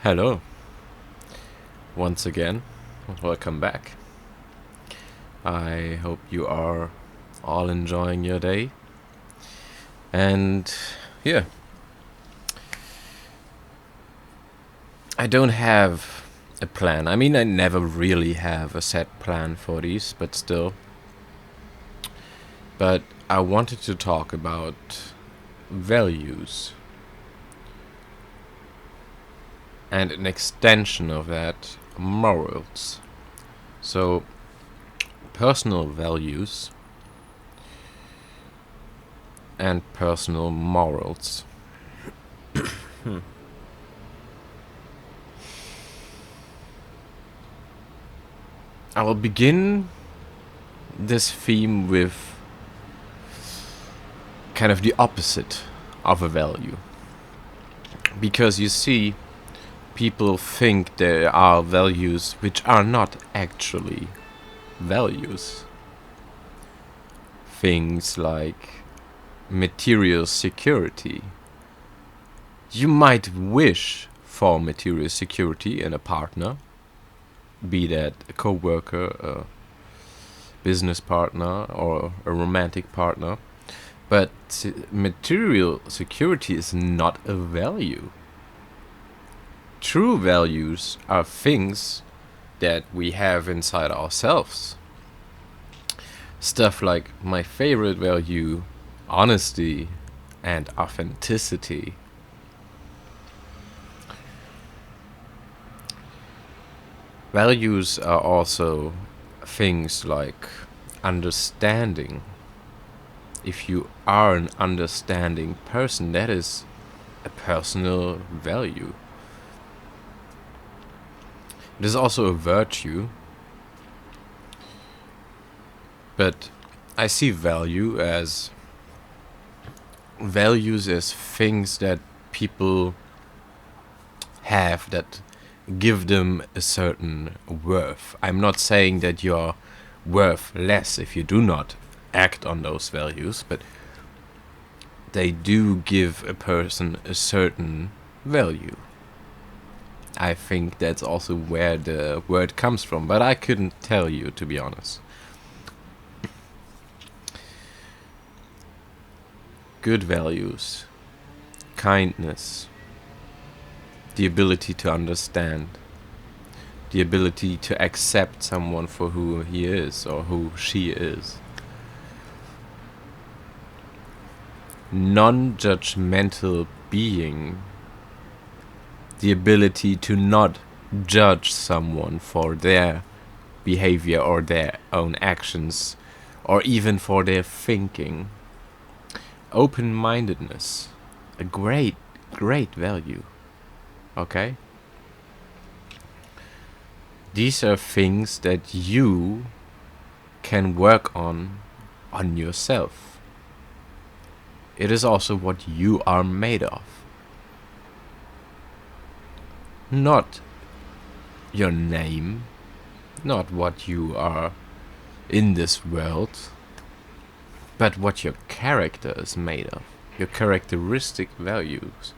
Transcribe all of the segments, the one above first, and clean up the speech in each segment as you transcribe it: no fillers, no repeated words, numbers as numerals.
Hello, once again. Welcome back. I hope you are all enjoying your day. And yeah, I don't have a plan. I mean, I never really have a set plan for these, but still. But I wanted to talk about values and an extension of that, morals. So, personal values and personal morals. I will begin this theme with kind of the opposite of a value. Because you see, people think there are values which are not actually values. Things like material security. You might wish for material security in a partner, be that a co-worker, a business partner, or a romantic partner, but material security is not a value. True values are things that we have inside ourselves. Stuff like my favorite value, honesty and authenticity. Values are also things like understanding. If you are an understanding person, that is a personal value. It is also a virtue, but I see values as things that people have that give them a certain worth. I'm not saying that you're worth less if you do not act on those values, but they do give a person a certain value. I think that's also where the word comes from, but I couldn't tell you, to be honest. Good values, kindness, the ability to understand, the ability to accept someone for who he is or who she is. Non-judgmental being, the ability to not judge someone for their behavior or their own actions, or even for their thinking. Open-mindedness, a great value. Okay? These are things that you can work on yourself. It is also what you are made of. Not your name, not what you are in this world, but what your character is made of, your characteristic values.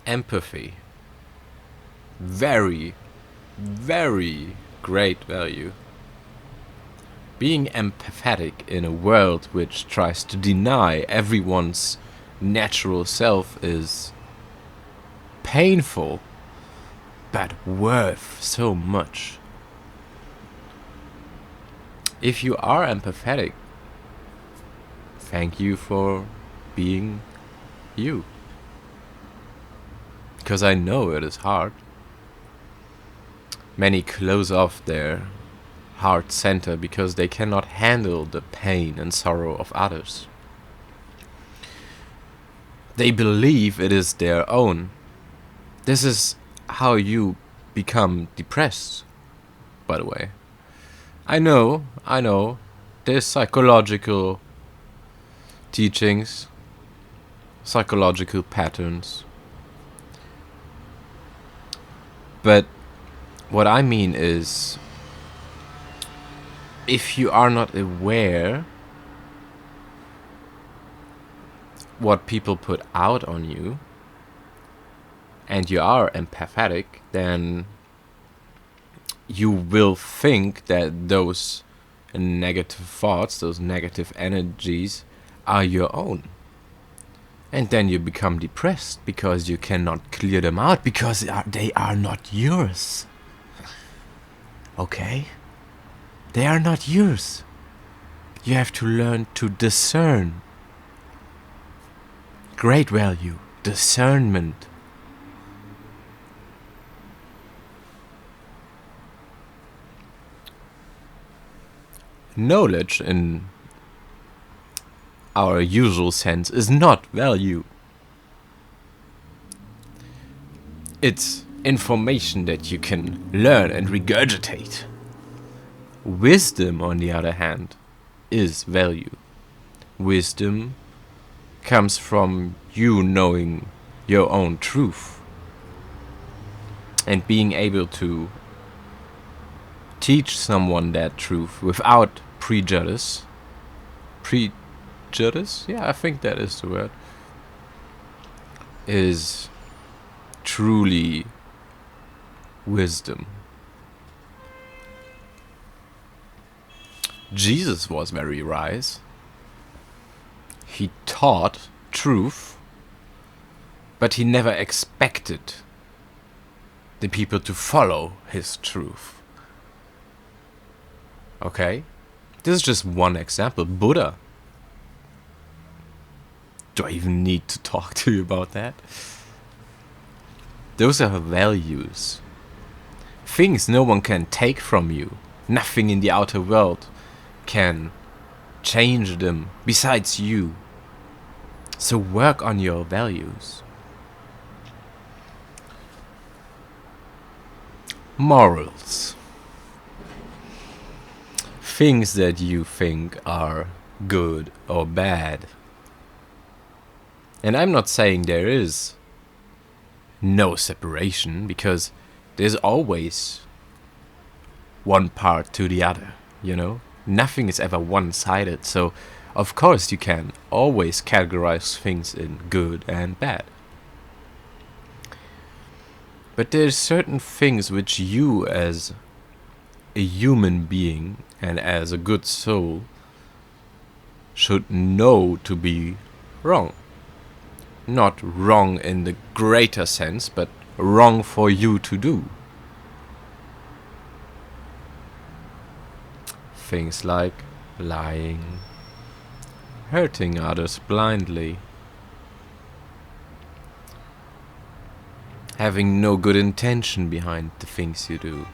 Empathy. Very great value. Being empathetic in a world which tries to deny everyone's natural self is painful, but worth so much. If you are empathetic, thank you for being you. Because I know it is hard. Many close off their heart center because they cannot handle the pain and sorrow of others. They believe it is their own. This is how you become depressed, by the way. I know, there's psychological teachings, psychological patterns. But what I mean is, if you are not aware what people put out on you, and you are empathetic, then you will think that those negative thoughts, those negative energies, are your own. And then you become depressed because you cannot clear them out because they are not yours. Okay? They are not yours. You have to learn to discern. Great value. Discernment. Knowledge in our usual sense is not value. It's information that you can learn and regurgitate. Wisdom, on the other hand, is value. Wisdom comes from you knowing your own truth and being able to teach someone that truth without prejudice. Prejudice? Yeah, I think that is the word. Is truly wisdom. Jesus was very wise. He taught truth, but he never expected the people to follow his truth. Okay? This is just one example. Buddha. Do I even need to talk to you about that? Those are values. Things no one can take from you. Nothing in the outer world can change them besides you. So work on your values. Morals. Things that you think are good or bad. And I'm not saying there is no separation, because there's always one part to the other, you know? Nothing is ever one-sided, so of course you can always categorize things in good and bad. But there's certain things which you as a human being and as a good soul should know to be wrong. Not wrong in the greater sense, but wrong for you to do. Things like lying, hurting others blindly, having no good intention behind the things you do,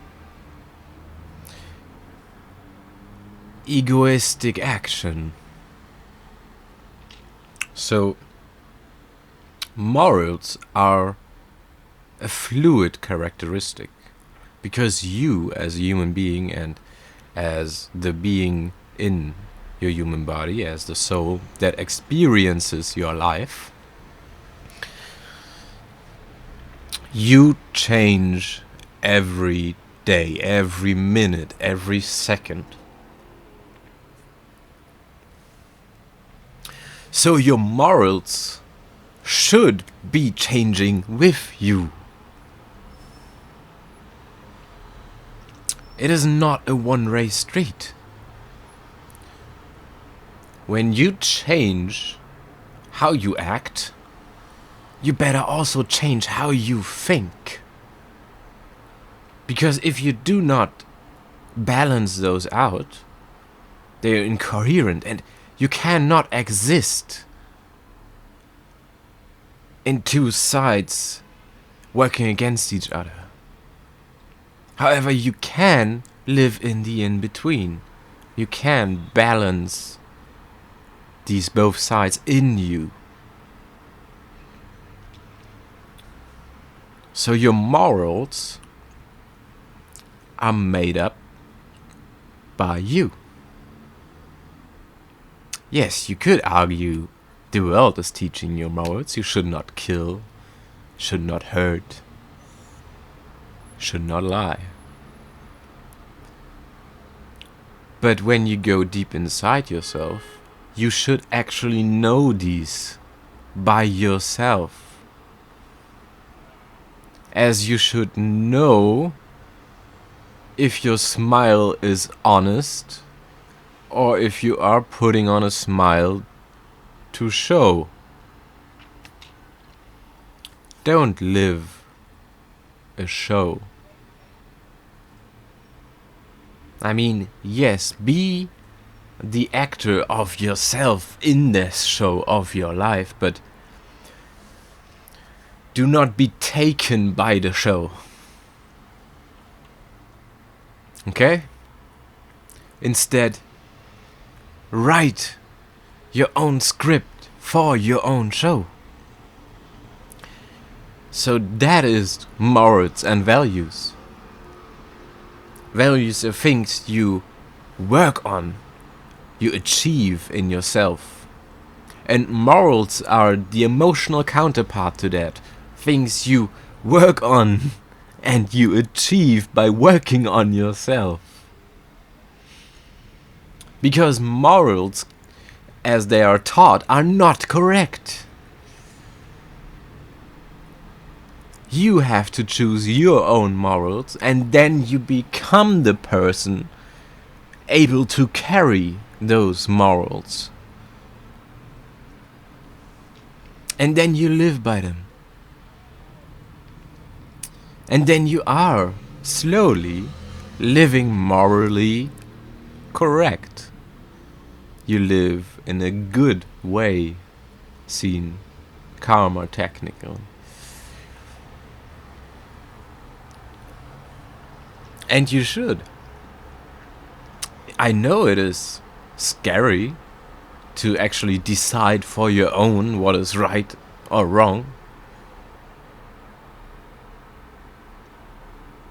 egoistic action. So, morals are a fluid characteristic, because you as a human being and as the being in your human body, as the soul that experiences your life, you change every day, every minute, every second. So your morals should be changing with you. It is not a one-way street. When you change how you act, you better also change how you think. Because if you do not balance those out, they are incoherent, and you cannot exist in two sides working against each other. However, you can live in the in-between. You can balance these both sides in you. So your morals are made up by you. Yes, you could argue the world is teaching you morals. You should not kill, should not hurt, should not lie. But when you go deep inside yourself, you should actually know these by yourself, as you should know if your smile is honest or if you are putting on a smile to show. Don't live a show. I mean, yes, be the actor of yourself in this show of your life, but do not be taken by the show. Okay? Instead, write your own script for your own show. So that is morals and values. Values are things you work on, you achieve in yourself. And morals are the emotional counterpart to that. Things you work on and you achieve by working on yourself. Because morals, as they are taught, are not correct. You have to choose your own morals, and then you become the person able to carry those morals. And then you live by them. And then you are slowly living morally correct. You live in a good way, seen karma technical. And you should. I know it is scary to actually decide for your own what is right or wrong.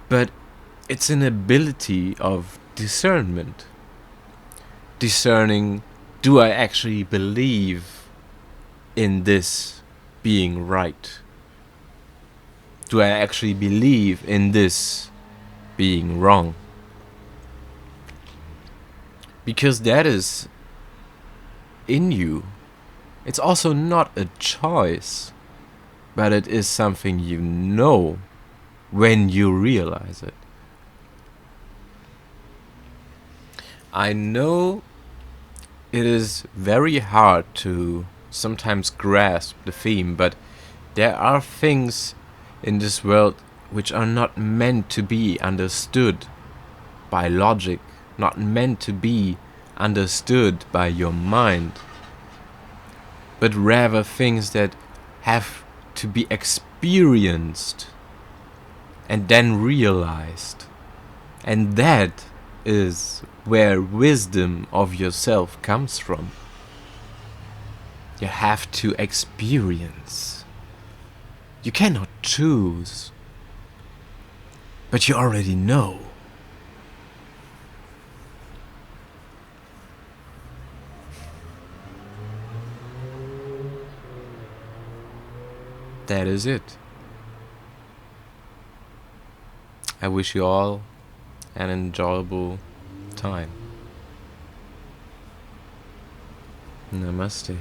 But it's an ability of discernment. Discerning, do I actually believe in this being right? Do I actually believe in this being wrong? Because that is in you. It's also not a choice, but it is something you know when you realize it. I know it is very hard to sometimes grasp the theme, but there are things in this world which are not meant to be understood by logic, not meant to be understood by your mind, but rather things that have to be experienced and then realized. And that is where wisdom of yourself comes from. You have to experience. You cannot choose, but you already know. That is it. I wish you all an enjoyable time. Namaste.